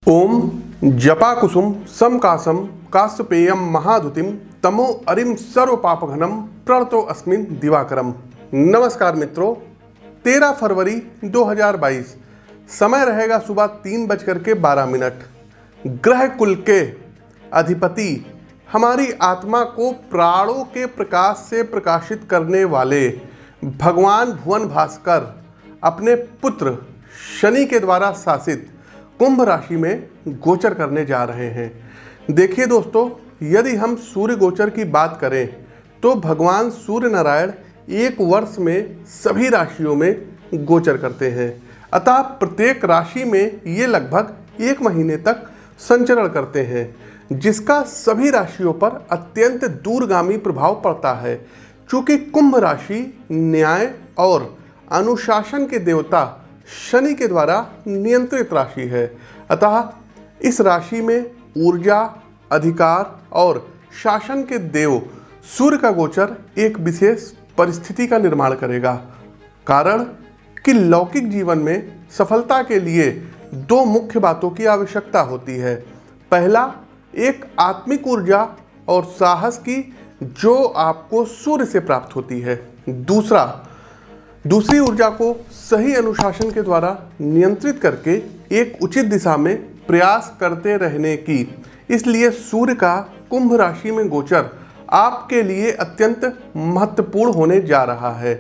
ओम जपाकुसुम समकासम काश्यपेयम महाधुतिम तमो अरिम सर्व पापघनम प्रणतो अस्मिन दिवाकरम। नमस्कार मित्रों, 13 फरवरी 2022 समय रहेगा सुबह 3:12। ग्रह कुल के अधिपति हमारी आत्मा को प्राणों के प्रकाश से प्रकाशित करने वाले भगवान भुवन भास्कर अपने पुत्र शनि के द्वारा शासित कुंभ राशि में गोचर करने जा रहे हैं। देखिए दोस्तों, यदि हम सूर्य गोचर की बात करें तो भगवान सूर्य नारायण एक वर्ष में सभी राशियों में गोचर करते हैं, अतः प्रत्येक राशि में ये लगभग 1 महीने तक संचरण करते हैं, जिसका सभी राशियों पर अत्यंत दूरगामी प्रभाव पड़ता है। चूँकि कुंभ राशि न्याय और अनुशासन के देवता शनि के द्वारा नियंत्रित राशि है, अतः इस राशि में ऊर्जा, अधिकार और शासन के देव सूर्य का गोचर एक विशेष परिस्थिति का निर्माण करेगा। कारण कि लौकिक जीवन में सफलता के लिए 2 मुख्य बातों की आवश्यकता होती है। पहला, एक आत्मिक ऊर्जा और साहस की जो आपको सूर्य से प्राप्त होती है। दूसरी ऊर्जा को सही अनुशासन के द्वारा नियंत्रित करके एक उचित दिशा में प्रयास करते रहने की। इसलिए सूर्य का कुंभ राशि में गोचर आपके लिए अत्यंत महत्वपूर्ण होने जा रहा है।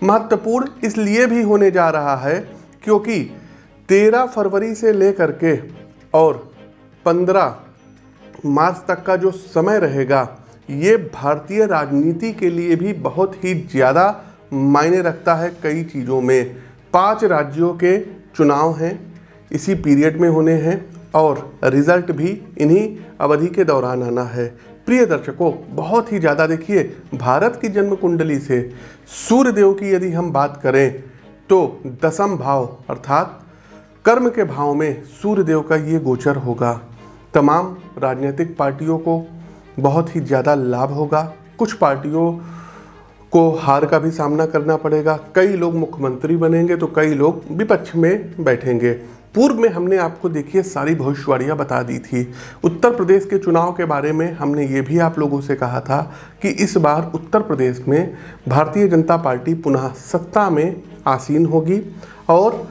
महत्वपूर्ण इसलिए भी होने जा रहा है क्योंकि 13 फरवरी से लेकर के और 15 मार्च तक का जो समय रहेगा, ये भारतीय राजनीति के लिए भी बहुत ही ज़्यादा मायने रखता है। कई चीज़ों में 5 राज्यों के चुनाव हैं, इसी पीरियड में होने हैं और रिजल्ट भी इन्हीं अवधि के दौरान आना है। प्रिय दर्शकों, बहुत ही ज़्यादा देखिए, भारत की जन्म कुंडली से सूर्यदेव की यदि हम बात करें तो 10वें भाव अर्थात कर्म के भाव में सूर्यदेव का ये गोचर होगा। तमाम राजनीतिक पार्टियों को बहुत ही ज़्यादा लाभ होगा। कुछ पार्टियों को हार का भी सामना करना पड़ेगा। कई लोग मुख्यमंत्री बनेंगे तो कई लोग विपक्ष में बैठेंगे। पूर्व में हमने आपको देखिए सारी भविष्यवाणियाँ बता दी थी। उत्तर प्रदेश के चुनाव के बारे में हमने ये भी आप लोगों से कहा था कि इस बार उत्तर प्रदेश में भारतीय जनता पार्टी पुनः सत्ता में आसीन होगी और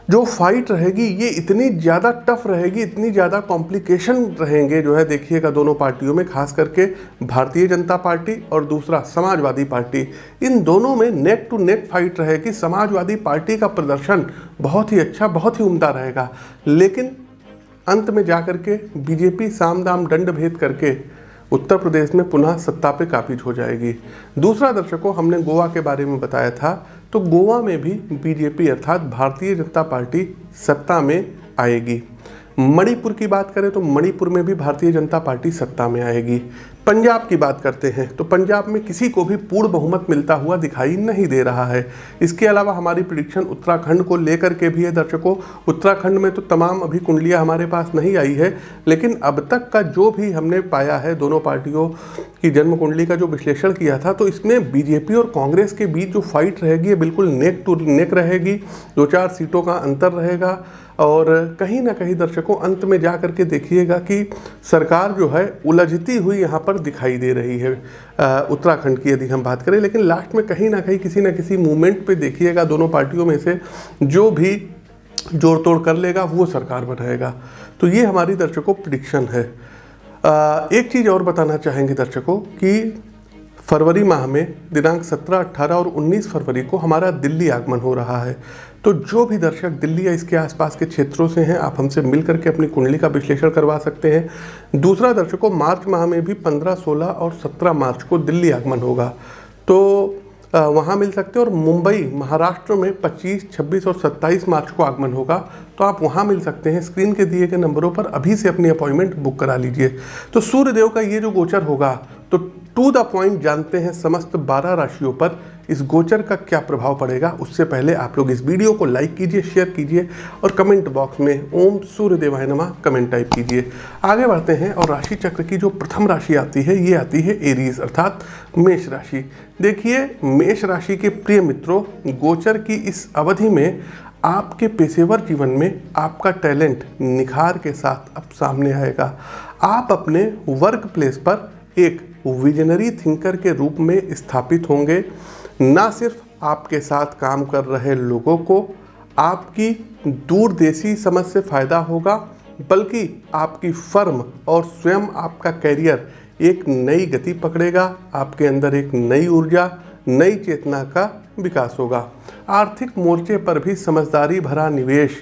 जो फाइट रहेगी ये इतनी ज़्यादा टफ रहेगी, इतनी ज़्यादा कॉम्प्लिकेशन रहेंगे जो है देखिएगा दोनों पार्टियों में, खास करके भारतीय जनता पार्टी और दूसरा समाजवादी पार्टी। इन दोनों में नेक टू नेक फाइट रहेगी। समाजवादी पार्टी का प्रदर्शन बहुत ही अच्छा, बहुत ही उम्दा रहेगा, लेकिन अंत में जा कर के बीजेपी साम दाम दंड भेद करके उत्तर प्रदेश में पुनः सत्ता पे काबिज हो जाएगी। दूसरा दर्शकों, हमने गोवा के बारे में बताया था, तो गोवा में भी बीजेपी अर्थात भारतीय जनता पार्टी सत्ता में आएगी। मणिपुर की बात करें तो मणिपुर में भी भारतीय जनता पार्टी सत्ता में आएगी। पंजाब की बात करते हैं तो पंजाब में किसी को भी पूर्ण बहुमत मिलता हुआ दिखाई नहीं दे रहा है। इसके अलावा हमारी प्रिडिक्शन उत्तराखंड को लेकर के भी है दर्शकों। उत्तराखंड में तो तमाम अभी कुंडलियां हमारे पास नहीं आई है, लेकिन अब तक का जो भी हमने पाया है, दोनों पार्टियों की जन्म कुंडली का जो विश्लेषण किया था, तो इसमें बीजेपी और कांग्रेस के बीच जो फाइट रहेगी ये बिल्कुल नेक टू नेक रहेगी। 2-4 सीटों का अंतर रहेगा और कहीं ना कहीं दर्शकों अंत में जा कर के देखिएगा कि सरकार जो है उलझती हुई यहाँ पर दिखाई दे रही है उत्तराखंड की यदि हम बात करें। लेकिन लास्ट में कहीं ना कहीं किसी न किसी मूवमेंट पे देखिएगा दोनों पार्टियों में से जो भी जोड़ तोड़ कर लेगा वो सरकार बनाएगा। तो ये हमारी दर्शकों प्रिडिक्शन है। एक चीज़ और बताना चाहेंगे दर्शकों कि फरवरी माह में दिनांक 17, 18 और 19 फरवरी को हमारा दिल्ली आगमन हो रहा है। तो जो भी दर्शक दिल्ली या इसके आसपास के क्षेत्रों से हैं, आप हमसे मिल करके अपनी कुंडली का विश्लेषण करवा सकते हैं। दूसरा दर्शकों, मार्च माह में भी 15, 16 और 17 मार्च को दिल्ली आगमन होगा, तो वहाँ मिल सकते हैं। और मुंबई महाराष्ट्र में 25, 26 और 27 मार्च को आगमन होगा, तो आप वहाँ मिल सकते हैं। स्क्रीन के दिए गए नंबरों पर अभी से अपनी अपॉइंटमेंट बुक करा लीजिए। तो सूर्यदेव का ये जो गोचर होगा, तो टू द पॉइंट जानते हैं समस्त 12 राशियों पर इस गोचर का क्या प्रभाव पड़ेगा। उससे पहले आप लोग इस वीडियो को लाइक कीजिए, शेयर कीजिए और कमेंट बॉक्स में ओम सूर्यदेवाय नमः कमेंट टाइप कीजिए। आगे बढ़ते हैं और राशि चक्र की जो प्रथम राशि आती है ये आती है एरीज अर्थात मेष राशि। देखिए, मेष राशि के प्रिय मित्रों, गोचर की इस अवधि में आपके पेशेवर जीवन में आपका टैलेंट निखार के साथ अब सामने आएगा। आप अपने वर्क प्लेस पर एक विजनरी थिंकर के रूप में स्थापित होंगे। ना सिर्फ आपके साथ काम कर रहे लोगों को आपकी दूरदेशी समझ से फ़ायदा होगा, बल्कि आपकी फर्म और स्वयं आपका कैरियर एक नई गति पकड़ेगा। आपके अंदर एक नई ऊर्जा, नई चेतना का विकास होगा। आर्थिक मोर्चे पर भी समझदारी भरा निवेश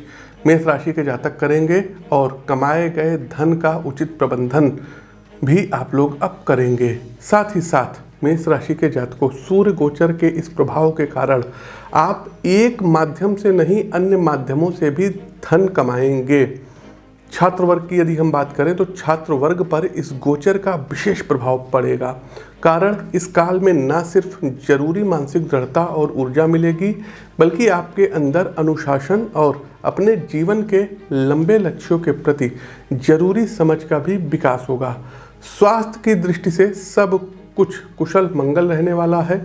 मेष राशि के जातक करेंगे और कमाए गए धन का उचित प्रबंधन भी आप लोग अब करेंगे। साथ ही साथ मेष राशि के जातकों, सूर्य गोचर के इस प्रभाव के कारण आप एक माध्यम से नहीं अन्य माध्यमों से भी धन कमाएंगे। छात्र वर्ग की यदि हम बात करें तो छात्र वर्ग पर इस गोचर का विशेष प्रभाव पड़ेगा। कारण इस काल में ना सिर्फ जरूरी मानसिक दृढ़ता और ऊर्जा मिलेगी, बल्कि आपके अंदर अनुशासन और अपने जीवन के लंबे लक्ष्यों के प्रति जरूरी समझ का भी विकास होगा। स्वास्थ्य की दृष्टि से सब कुछ कुशल मंगल रहने वाला है।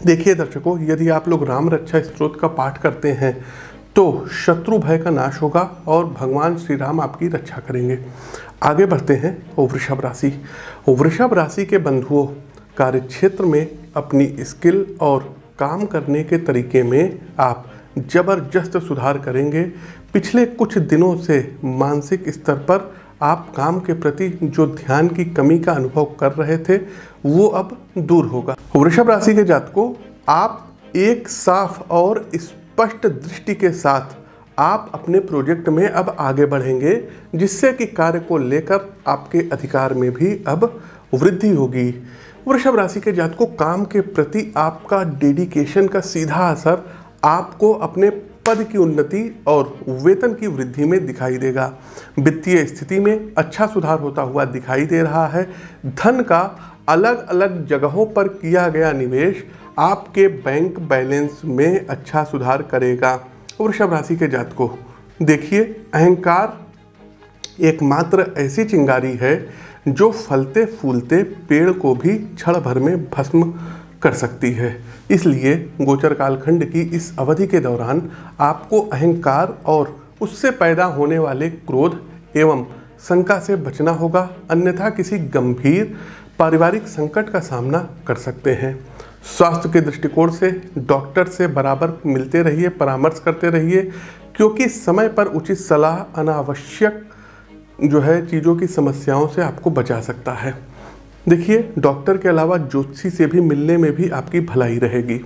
देखिए दर्शकों, यदि आप लोग राम रक्षा स्तोत्र का पाठ करते हैं तो शत्रु भय का नाश होगा और भगवान श्री राम आपकी रक्षा करेंगे। आगे बढ़ते हैं वृषभ राशि। वृषभ राशि के बंधुओं, कार्यक्षेत्र में अपनी स्किल और काम करने के तरीके में आप जबरदस्त सुधार करेंगे। पिछले कुछ दिनों से मानसिक स्तर पर आप काम के प्रति जो ध्यान की कमी का अनुभव कर रहे थे वो अब दूर होगा। वृषभ राशि के जातकों, आप एक साफ और स्पष्ट दृष्टि के साथ आप अपने प्रोजेक्ट में अब आगे बढ़ेंगे, जिससे कि कार्य को लेकर आपके अधिकार में भी अब वृद्धि होगी। वृषभ राशि के जातकों, काम के प्रति आपका डेडिकेशन का सीधा असर आपको अपने पद की उन्नति और वेतन की वृद्धि में दिखाई देगा। वित्तीय स्थिति में अच्छा सुधार होता हुआ दिखाई दे रहा है। धन का अलग अलग जगहों पर किया गया निवेश आपके बैंक बैलेंस में अच्छा सुधार करेगा। वृषभ राशि के जातकों, देखिए, अहंकार एकमात्र ऐसी चिंगारी है जो फलते फूलते पेड़ को भी क्षण भर में भस्म कर सकती है। इसलिए गोचर कालखंड की इस अवधि के दौरान आपको अहंकार और उससे पैदा होने वाले क्रोध एवं शंका से बचना होगा, अन्यथा किसी गंभीर पारिवारिक संकट का सामना कर सकते हैं। स्वास्थ्य के दृष्टिकोण से डॉक्टर से बराबर मिलते रहिए, परामर्श करते रहिए, क्योंकि समय पर उचित सलाह अनावश्यक चीज़ों की समस्याओं से आपको बचा सकता है। देखिए, डॉक्टर के अलावा ज्योतिषी से भी मिलने में भी आपकी भलाई रहेगी।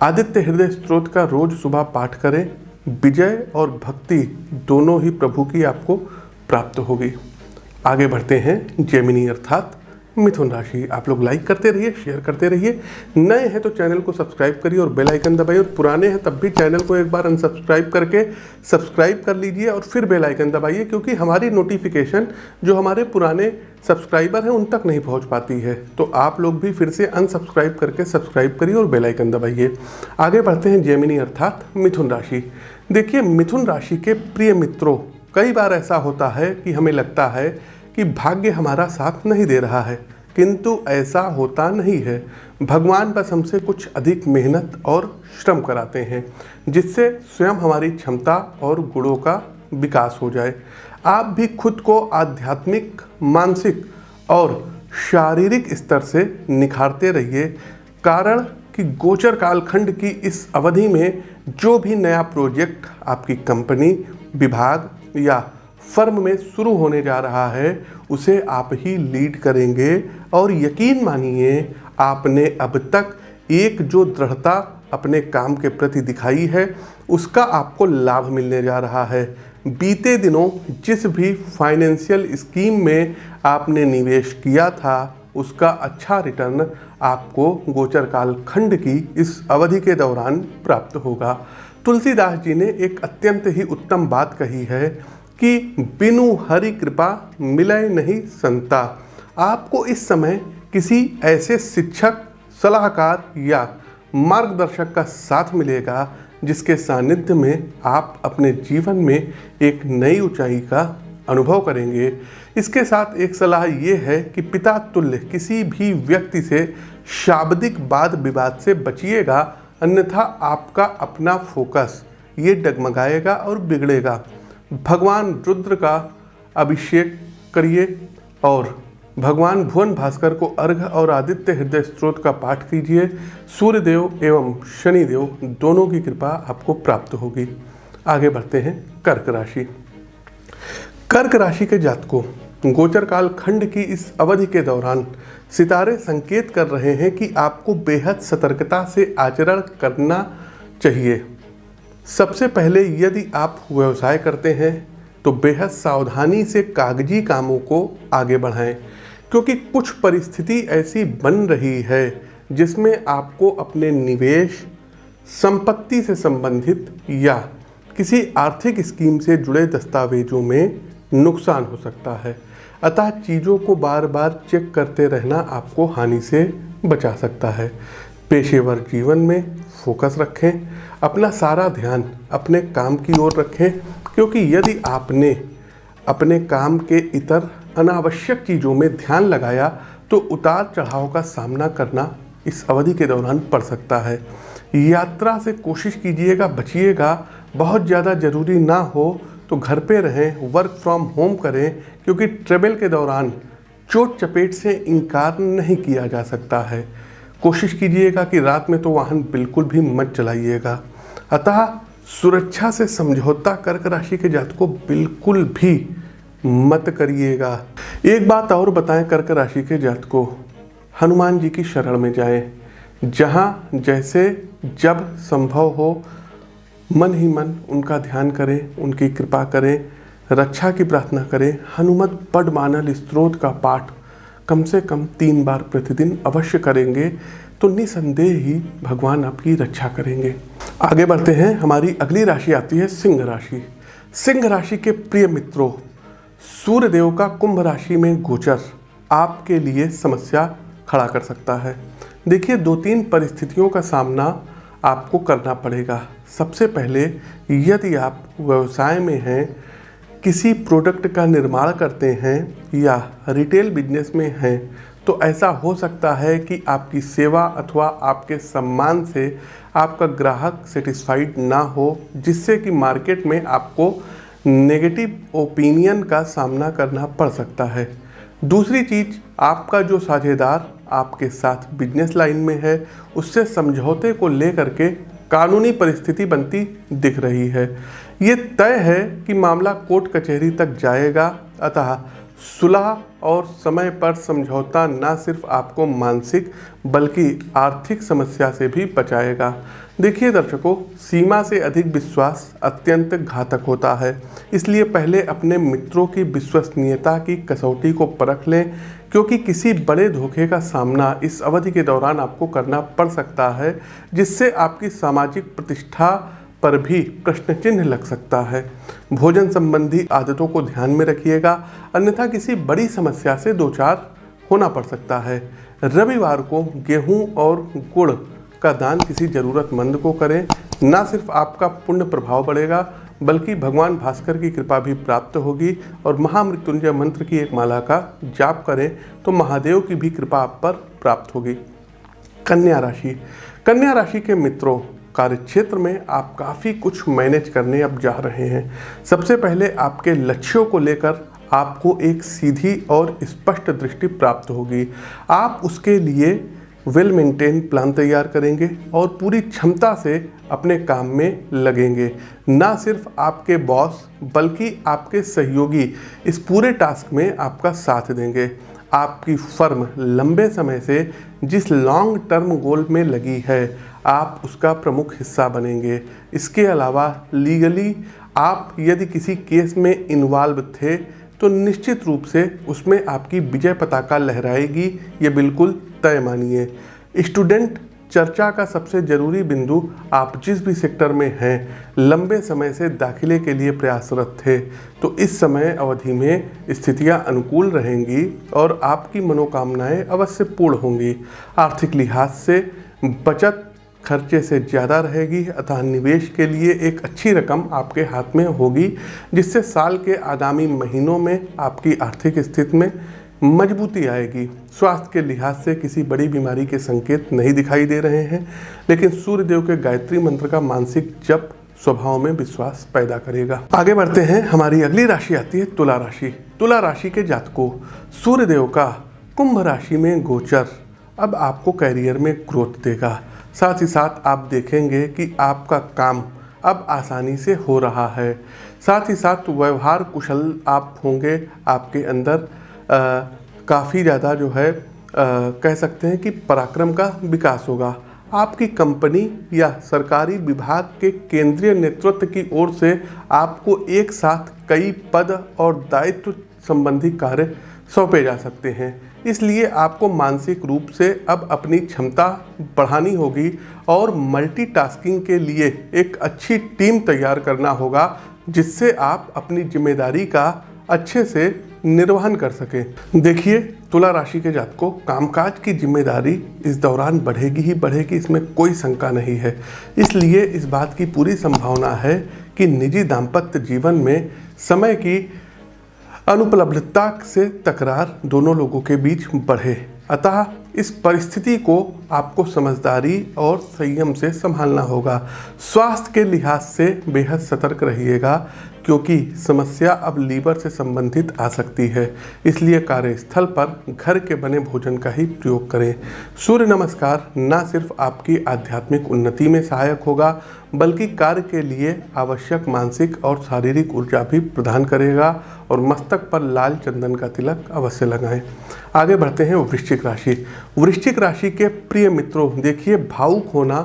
आदित्य हृदय स्तोत्र का रोज सुबह पाठ करें। विजय और भक्ति दोनों ही प्रभु की आपको प्राप्त होगी। आगे बढ़ते हैं जेमिनी अर्थात मिथुन राशि। आप लोग लाइक करते रहिए, शेयर करते रहिए। नए हैं तो चैनल को सब्सक्राइब करिए और बेल आइकन दबाइए, और पुराने हैं तब भी चैनल को एक बार अनसब्सक्राइब करके सब्सक्राइब कर लीजिए और फिर बेल आइकन दबाइए, क्योंकि हमारी नोटिफिकेशन जो हमारे पुराने सब्सक्राइबर हैं उन तक नहीं पहुंच पाती है। तो आप लोग भी फिर से अनसब्सक्राइब करके सब्सक्राइब करिए और बेल आइकन दबाइए। आगे बढ़ते हैं जेमिनी अर्थात मिथुन राशि। देखिए, मिथुन राशि के प्रिय मित्रों, कई बार ऐसा होता है कि हमें लगता है कि भाग्य हमारा साथ नहीं दे रहा है, किंतु ऐसा होता नहीं है। भगवान बस हमसे कुछ अधिक मेहनत और श्रम कराते हैं, जिससे स्वयं हमारी क्षमता और गुणों का विकास हो जाए। आप भी खुद को आध्यात्मिक, मानसिक और शारीरिक स्तर से निखारते रहिए। कारण कि गोचर कालखंड की इस अवधि में जो भी नया प्रोजेक्ट आपकी कंपनी, विभाग या फर्म में शुरू होने जा रहा है, उसे आप ही लीड करेंगे। और यकीन मानिए, आपने अब तक एक जो दृढ़ता अपने काम के प्रति दिखाई है, उसका आपको लाभ मिलने जा रहा है। बीते दिनों जिस भी फाइनेंशियल स्कीम में आपने निवेश किया था, उसका अच्छा रिटर्न आपको गोचर काल खंड की इस अवधि के दौरान प्राप्त होगा। तुलसीदास जी ने एक अत्यंत ही उत्तम बात कही है कि बिनु हरि कृपा मिलय नहीं संता। आपको इस समय किसी ऐसे शिक्षक, सलाहकार या मार्गदर्शक का साथ मिलेगा जिसके सानिध्य में आप अपने जीवन में एक नई ऊंचाई का अनुभव करेंगे। इसके साथ एक सलाह ये है कि पिता तुल्य किसी भी व्यक्ति से शाब्दिक वाद विवाद से बचिएगा, अन्यथा आपका अपना फोकस ये डगमगाएगा और बिगड़ेगा। भगवान रुद्र का अभिषेक करिए और भगवान भुवन भास्कर को अर्घ और आदित्य हृदय स्तोत्र का पाठ कीजिए। सूर्यदेव एवं शनिदेव दोनों की कृपा आपको प्राप्त होगी। आगे बढ़ते हैं कर्क राशि। कर्क राशि के जातकों, गोचर काल खंड की इस अवधि के दौरान सितारे संकेत कर रहे हैं कि आपको बेहद सतर्कता से आचरण करना चाहिए। सबसे पहले यदि आप व्यवसाय करते हैं तो बेहद सावधानी से कागजी कामों को आगे बढ़ाएं, क्योंकि कुछ परिस्थिति ऐसी बन रही है जिसमें आपको अपने निवेश, संपत्ति से संबंधित या किसी आर्थिक स्कीम से जुड़े दस्तावेजों में नुकसान हो सकता है। अतः चीज़ों को बार बार चेक करते रहना आपको हानि से बचा सकता है। पेशेवर जीवन में फोकस रखें, अपना सारा ध्यान अपने काम की ओर रखें, क्योंकि यदि आपने अपने काम के इतर अनावश्यक चीज़ों में ध्यान लगाया तो उतार चढ़ाव का सामना करना इस अवधि के दौरान पड़ सकता है। यात्रा से कोशिश कीजिएगा, बचिएगा। बहुत ज़्यादा ज़रूरी ना हो तो घर पे रहें, वर्क फ्रॉम होम करें, क्योंकि ट्रेवल के दौरान चोट चपेट से इनकार नहीं किया जा सकता है। कोशिश कीजिएगा कि रात में तो वाहन बिल्कुल भी मत चलाइएगा। अतः सुरक्षा से समझौता कर्क राशि के जातकों बिल्कुल भी मत करिएगा। एक बात और बताएं कर्क राशि के जातकों, हनुमान जी की शरण में जाएं। जहाँ जैसे जब संभव हो मन ही मन उनका ध्यान करें, उनकी कृपा करें, रक्षा की प्रार्थना करें। हनुमत पद्मानल स्तोत्र का पाठ कम से कम 3 बार प्रतिदिन अवश्य करेंगे तो निसंदेह ही भगवान आपकी रक्षा करेंगे। आगे बढ़ते हैं। हमारी अगली राशि आती है सिंह राशि। सिंह राशि के प्रिय मित्रों, सूर्यदेव का कुंभ राशि में गोचर आपके लिए समस्या खड़ा कर सकता है। देखिए, 2-3 परिस्थितियों का सामना आपको करना पड़ेगा। सबसे पहले, यदि आप व्यवसाय में हैं, किसी प्रोडक्ट का निर्माण करते हैं या रिटेल बिजनेस में हैं, तो ऐसा हो सकता है कि आपकी सेवा अथवा आपके सम्मान से आपका ग्राहक सेटिस्फाइड ना हो, जिससे कि मार्केट में आपको नेगेटिव ओपिनियन का सामना करना पड़ सकता है। दूसरी चीज़, आपका जो साझेदार आपके साथ बिजनेस लाइन में है, उससे समझौते को लेकर के कानूनी परिस्थिति बनती दिख रही है। ये तय है कि मामला कोर्ट कचहरी तक जाएगा। अतः सुलह और समय पर समझौता न सिर्फ आपको मानसिक बल्कि आर्थिक समस्या से भी बचाएगा। देखिए दर्शकों, सीमा से अधिक विश्वास अत्यंत घातक होता है, इसलिए पहले अपने मित्रों की विश्वसनीयता की कसौटी को परख लें, क्योंकि किसी बड़े धोखे का सामना इस अवधि के दौरान आपको करना पड़ सकता है, जिससे आपकी सामाजिक प्रतिष्ठा पर भी प्रश्न चिन्ह लग सकता है। भोजन संबंधी आदतों को ध्यान में रखिएगा, अन्यथा किसी बड़ी समस्या से दो चार होना पड़ सकता है। रविवार को गेहूं और गुड़ का दान किसी ज़रूरतमंद को करें। न सिर्फ आपका पुण्य प्रभाव बढ़ेगा, बल्कि भगवान भास्कर की कृपा भी प्राप्त होगी। और महामृत्युंजय मंत्र की एक माला का जाप करें तो महादेव की भी कृपा आप पर प्राप्त होगी। कन्या राशि। कन्या राशि के मित्रों, कार्यक्षेत्र में आप काफ़ी कुछ मैनेज करने अब जा रहे हैं। सबसे पहले आपके लक्ष्यों को लेकर आपको एक सीधी और स्पष्ट दृष्टि प्राप्त होगी। आप उसके लिए वेल मेंटेन प्लान तैयार करेंगे और पूरी क्षमता से अपने काम में लगेंगे। ना सिर्फ आपके बॉस बल्कि आपके सहयोगी इस पूरे टास्क में आपका साथ देंगे। आपकी फर्म लंबे समय से जिस लॉन्ग टर्म गोल में लगी है, आप उसका प्रमुख हिस्सा बनेंगे। इसके अलावा लीगली आप यदि किसी केस में इन्वॉल्व थे तो निश्चित रूप से उसमें आपकी विजय पताका लहराएगी, ये बिल्कुल तय मानिए। स्टूडेंट, चर्चा का सबसे ज़रूरी बिंदु, आप जिस भी सेक्टर में हैं, लंबे समय से दाखिले के लिए प्रयासरत थे, तो इस समय अवधि में स्थितियां अनुकूल रहेंगी और आपकी मनोकामनाएं अवश्य पूर्ण होंगी। आर्थिक लिहाज से बचत खर्चे से ज़्यादा रहेगी, अतः निवेश के लिए एक अच्छी रकम आपके हाथ में होगी, जिससे साल के आगामी महीनों में आपकी आर्थिक स्थिति में मजबूती आएगी। स्वास्थ्य के लिहाज से किसी बड़ी बीमारी के संकेत नहीं दिखाई दे रहे हैं, लेकिन सूर्यदेव के गायत्री मंत्र का मानसिक जप स्वभाव में विश्वास पैदा करेगा। आगे बढ़ते हैं, हमारी अगली राशि आती है तुला राशि। तुला राशि के जातकों, सूर्यदेव का कुंभ राशि में गोचर अब आपको कैरियर में ग्रोथ देगा। साथ ही साथ आप देखेंगे कि आपका काम अब आसानी से हो रहा है। साथ ही साथ व्यवहार कुशल आप होंगे, आपके अंदर काफ़ी ज़्यादा जो है कह सकते हैं कि पराक्रम का विकास होगा। आपकी कंपनी या सरकारी विभाग के केंद्रीय नेतृत्व की ओर से आपको एक साथ कई पद और दायित्व संबंधी कार्य सौंपे जा सकते हैं। इसलिए आपको मानसिक रूप से अब अपनी क्षमता बढ़ानी होगी और मल्टीटास्किंग के लिए एक अच्छी टीम तैयार करना होगा, जिससे आप अपनी जिम्मेदारी का अच्छे से निर्वहन कर सकें। देखिए, तुला राशि के जातकों, कामकाज की जिम्मेदारी इस दौरान बढ़ेगी ही बढ़ेगी, इसमें कोई शंका नहीं है। इसलिए इस बात की पूरी संभावना है कि निजी दाम्पत्य जीवन में समय की अनुपलब्धता से तकरार दोनों लोगों के बीच बढ़े। अतः इस परिस्थिति को आपको समझदारी और संयम से संभालना होगा। स्वास्थ्य के लिहाज से बेहद सतर्क रहिएगा, क्योंकि समस्या अब लीवर से संबंधित आ सकती है। इसलिए कार्यस्थल पर घर के बने भोजन का ही प्रयोग करें। सूर्य नमस्कार न सिर्फ आपकी आध्यात्मिक उन्नति में सहायक होगा, बल्कि कार्य के लिए आवश्यक मानसिक और शारीरिक ऊर्जा भी प्रदान करेगा। और मस्तक पर लाल चंदन का तिलक अवश्य लगाएं। आगे बढ़ते हैं वृश्चिक राशि। वृश्चिक राशि के प्रिय मित्रों, देखिए, भावुक होना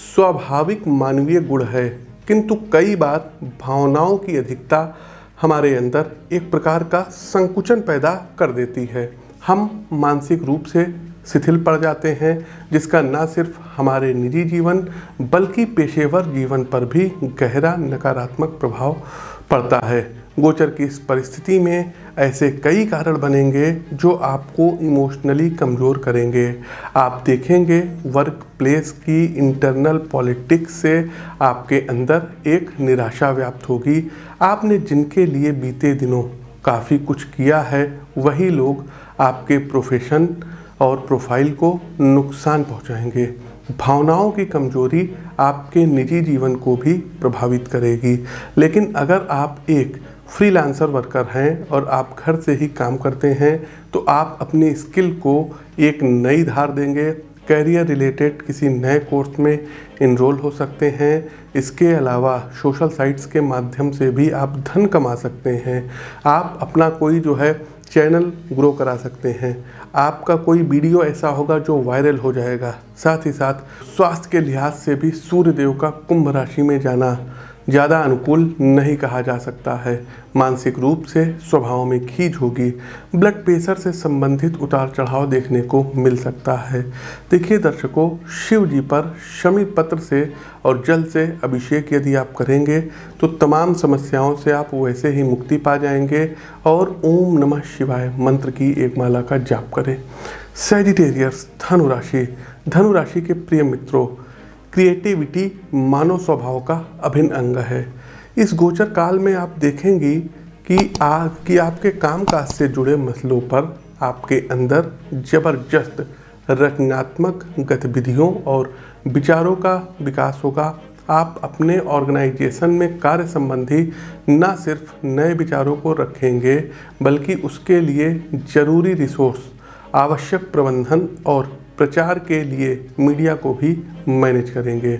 स्वाभाविक मानवीय गुण है, किंतु कई बार भावनाओं की अधिकता हमारे अंदर एक प्रकार का संकुचन पैदा कर देती है। हम मानसिक रूप से शिथिल पड़ जाते हैं, जिसका न सिर्फ हमारे निजी जीवन बल्कि पेशेवर जीवन पर भी गहरा नकारात्मक प्रभाव पड़ता है। गोचर की इस परिस्थिति में ऐसे कई कारण बनेंगे जो आपको इमोशनली कमज़ोर करेंगे। आप देखेंगे वर्क प्लेस की इंटरनल पॉलिटिक्स से आपके अंदर एक निराशा व्याप्त होगी। आपने जिनके लिए बीते दिनों काफ़ी कुछ किया है, वही लोग आपके प्रोफेशन और प्रोफाइल को नुकसान पहुंचाएंगे। भावनाओं की कमजोरी आपके निजी जीवन को भी प्रभावित करेगी। लेकिन अगर आप एक फ्रीलांसर वर्कर हैं और आप घर से ही काम करते हैं, तो आप अपनी स्किल को एक नई धार देंगे। कैरियर रिलेटेड किसी नए कोर्स में इनरोल हो सकते हैं। इसके अलावा सोशल साइट्स के माध्यम से भी आप धन कमा सकते हैं। आप अपना कोई जो है चैनल ग्रो करा सकते हैं। आपका कोई वीडियो ऐसा होगा जो वायरल हो जाएगा। साथ ही साथ स्वास्थ्य के लिहाज से भी सूर्यदेव का कुंभ राशि में जाना ज़्यादा अनुकूल नहीं कहा जा सकता है। मानसिक रूप से स्वभाव में खींच होगी। ब्लड प्रेशर से संबंधित उतार चढ़ाव देखने को मिल सकता है। देखिए दर्शकों, शिव जी पर शमी पत्र से और जल से अभिषेक यदि आप करेंगे तो तमाम समस्याओं से आप वैसे ही मुक्ति पा जाएंगे। और ओम नमः शिवाय मंत्र की एक माला का जाप करें। सैजिटेरियस धनुराशि। धनुराशि के प्रिय मित्रों, क्रिएटिविटी मानव स्वभाव का अभिन्न अंग है। इस गोचर काल में आप देखेंगी कि आपके कामकाज से जुड़े मसलों पर आपके अंदर जबरदस्त रचनात्मक गतिविधियों और विचारों का विकास होगा। आप अपने ऑर्गेनाइजेशन में कार्य संबंधी न सिर्फ नए विचारों को रखेंगे, बल्कि उसके लिए जरूरी रिसोर्स, आवश्यक प्रबंधन और प्रचार के लिए मीडिया को भी मैनेज करेंगे।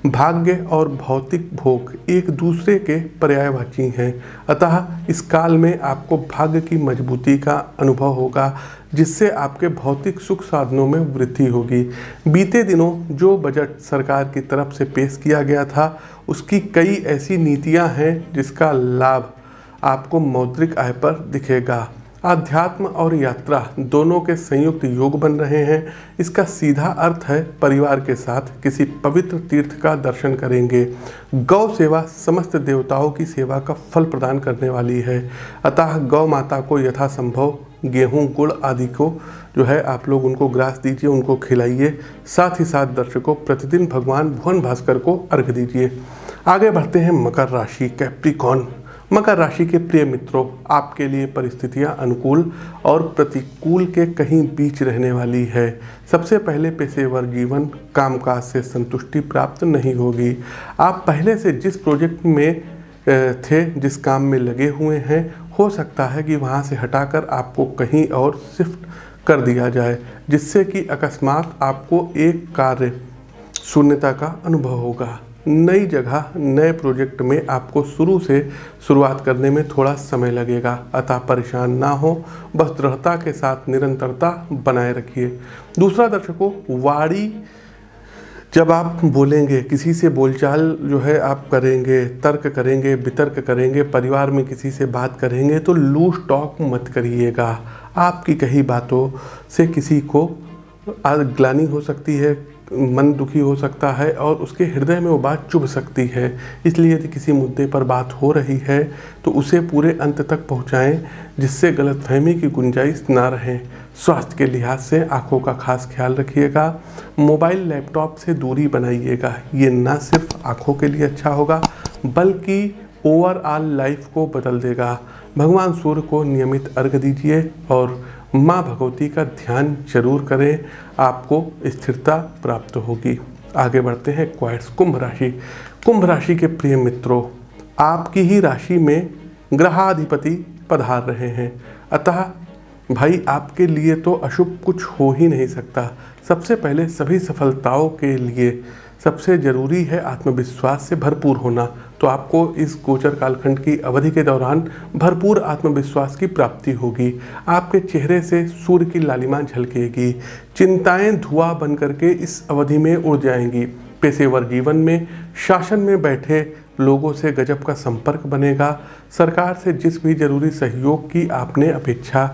भाग्य और भौतिक भोग एक दूसरे के पर्यायवाची हैं। अतः इस काल में आपको भाग्य की मजबूती का अनुभव होगा, जिससे आपके भौतिक सुख साधनों में वृद्धि होगी। बीते दिनों जो बजट सरकार की तरफ से पेश किया गया था, उसकी कई ऐसी नीतियां हैं जिसका लाभ आपको मौद्रिक आय पर दिखेगा। आध्यात्म और यात्रा दोनों के संयुक्त योग बन रहे हैं। इसका सीधा अर्थ है परिवार के साथ किसी पवित्र तीर्थ का दर्शन करेंगे। गौ सेवा समस्त देवताओं की सेवा का फल प्रदान करने वाली है। अतः गौ माता को यथासंभव गेहूं, गुड़ आदि को जो है आप लोग उनको ग्रास दीजिए, उनको खिलाइए। साथ ही साथ दर्शकों, प्रतिदिन भगवान भुवन भास्कर को अर्घ दीजिए। आगे बढ़ते हैं मकर राशि, कैप्रिकॉर्न। मकर राशि के प्रिय मित्रों, आपके लिए परिस्थितियां अनुकूल और प्रतिकूल के कहीं बीच रहने वाली है। सबसे पहले पेशेवर जीवन, कामकाज से संतुष्टि प्राप्त नहीं होगी। आप पहले से जिस प्रोजेक्ट में थे, जिस काम में लगे हुए हैं, हो सकता है कि वहां से हटाकर आपको कहीं और शिफ्ट कर दिया जाए, जिससे कि अकस्मात आपको एक कार्य शून्यता का अनुभव होगा। नई जगह, नए प्रोजेक्ट में आपको शुरू से शुरुआत करने में थोड़ा समय लगेगा, अतः परेशान ना हो, बस दृढ़ता के साथ निरंतरता बनाए रखिए। दूसरा दर्शकों, वाणी जब आप बोलेंगे, किसी से बोलचाल जो है आप करेंगे, तर्क करेंगे, वितर्क करेंगे, परिवार में किसी से बात करेंगे तो लूज टॉक मत करिएगा। आपकी कही बातों से किसी को ग्लानि हो सकती है, मन दुखी हो सकता है और उसके हृदय में वो बात चुभ सकती है। इसलिए यदि किसी मुद्दे पर बात हो रही है तो उसे पूरे अंत तक पहुंचाएं, जिससे गलतफहमी की गुंजाइश ना रहे। स्वास्थ्य के लिहाज से आंखों का खास ख्याल रखिएगा। मोबाइल लैपटॉप से दूरी बनाइएगा। ये न सिर्फ आंखों के लिए अच्छा होगा बल्कि ओवरऑल लाइफ को बदल देगा। भगवान सूर्य को नियमित अर्घ्य दीजिए और माँ भगवती का ध्यान जरूर करें, आपको स्थिरता प्राप्त होगी। आगे बढ़ते हैं क्वाइट्स कुंभ राशि। कुंभ राशि के प्रिय मित्रों, आपकी ही राशि में ग्रहाधिपति पधार रहे हैं, अतः भाई आपके लिए तो अशुभ कुछ हो ही नहीं सकता। सबसे पहले सभी सफलताओं के लिए सबसे ज़रूरी है आत्मविश्वास से भरपूर होना। तो आपको इस गोचर कालखंड की अवधि के दौरान भरपूर आत्मविश्वास की प्राप्ति होगी। आपके चेहरे से सूर्य की लालिमा झलकेगी। चिंताएं धुआं बन करके इस अवधि में उड़ जाएंगी। पेशेवर जीवन में शासन में बैठे लोगों से गजब का संपर्क बनेगा। सरकार से जिस भी जरूरी सहयोग की आपने अपेक्षा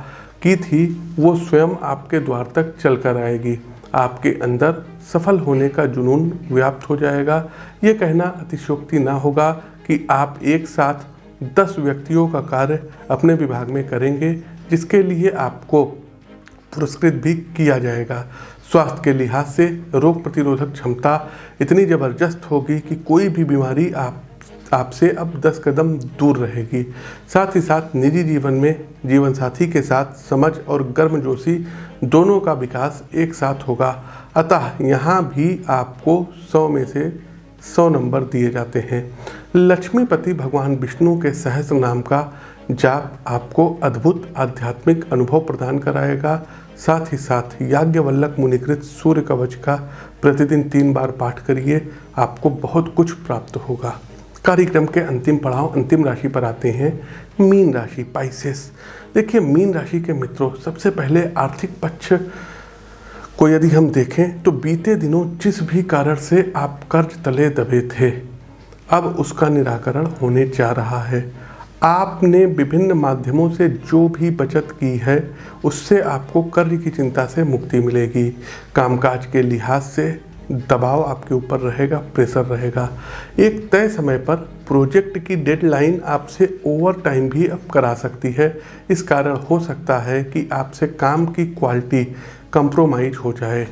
की थी वो स्वयं आपके द्वार तक चल कर आएगी। आपके अंदर सफल होने का जुनून व्याप्त हो जाएगा। ये कहना अतिशयोक्ति ना होगा कि आप एक साथ 10 व्यक्तियों का कार्य अपने विभाग में करेंगे, जिसके लिए आपको पुरस्कृत भी किया जाएगा। स्वास्थ्य के लिहाज से रोग प्रतिरोधक क्षमता इतनी ज़बरदस्त होगी कि कोई भी बीमारी आपसे अब 10 कदम दूर रहेगी। साथ ही साथ निजी जीवन में जीवन साथी के साथ समझ और गर्मजोशी दोनों का विकास एक साथ होगा। अतः यहाँ भी आपको 100 में से 100 नंबर दिए जाते हैं। लक्ष्मीपति भगवान विष्णु के सहस्र नाम का जाप आपको अद्भुत आध्यात्मिक अनुभव प्रदान कराएगा। साथ ही साथ याज्ञवल्लक मुनिकृत सूर्य कवच का प्रतिदिन 3 बार पाठ करिए, आपको बहुत कुछ प्राप्त होगा। कार्यक्रम के अंतिम पड़ाव, अंतिम राशि पर आते हैं, मीन राशि, पाइसेस। देखिए मीन राशि के मित्रों, सबसे पहले आर्थिक पक्ष को यदि हम देखें तो बीते दिनों जिस भी कारण से आप कर्ज तले दबे थे, अब उसका निराकरण होने जा रहा है। आपने विभिन्न माध्यमों से जो भी बचत की है उससे आपको कर्ज की चिंता से मुक्ति मिलेगी। कामकाज के लिहाज से दबाव आपके ऊपर रहेगा, प्रेशर रहेगा। एक तय समय पर प्रोजेक्ट की डेडलाइन आपसे ओवर टाइम भी अब करा सकती है। इस कारण हो सकता है कि आपसे काम की क्वालिटी कंप्रोमाइज हो जाए।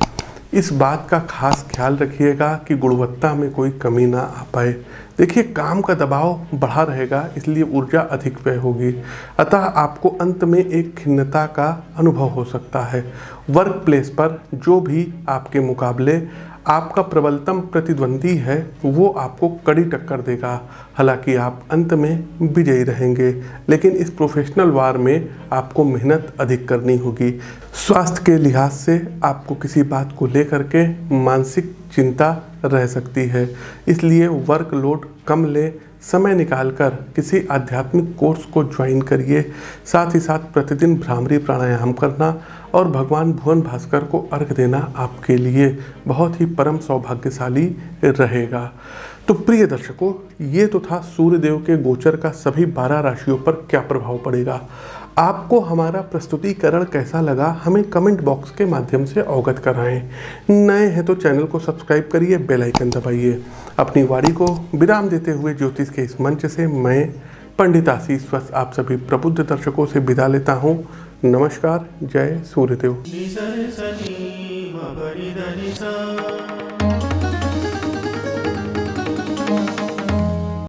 इस बात का खास ख्याल रखिएगा कि गुणवत्ता में कोई कमी ना आ पाए। देखिए काम का दबाव बढ़ा रहेगा, इसलिए ऊर्जा अधिक व्यय होगी, अतः आपको अंत में एक खिन्नता का अनुभव हो सकता है। वर्क प्लेस पर जो भी आपके मुकाबले आपका प्रबलतम प्रतिद्वंदी है वो आपको कड़ी टक्कर देगा। हालांकि आप अंत में विजयी रहेंगे, लेकिन इस प्रोफेशनल वार में आपको मेहनत अधिक करनी होगी। स्वास्थ्य के लिहाज से आपको किसी बात को लेकर के मानसिक चिंता रह सकती है, इसलिए वर्कलोड कम ले, समय निकालकर किसी आध्यात्मिक कोर्स को ज्वाइन करिए। साथ ही साथ प्रतिदिन भ्रामरी प्राणायाम करना और भगवान भुवन भास्कर को अर्घ देना आपके लिए बहुत ही परम सौभाग्यशाली रहेगा। तो प्रिय दर्शकों, ये तो था सूर्यदेव के गोचर का सभी 12 राशियों पर क्या प्रभाव पड़ेगा। आपको हमारा प्रस्तुतिकरण कैसा लगा हमें कमेंट बॉक्स के माध्यम से अवगत कराएं। नए हैं तो चैनल को सब्सक्राइब करिए, बेल आइकन दबाइए। अपनी वाणी को विराम देते हुए ज्योतिष के इस मंच से मैं पंडित आशीष वत्स आप सभी प्रबुद्ध दर्शकों से विदा लेता हूँ। नमस्कार, जय सूर्यदेव।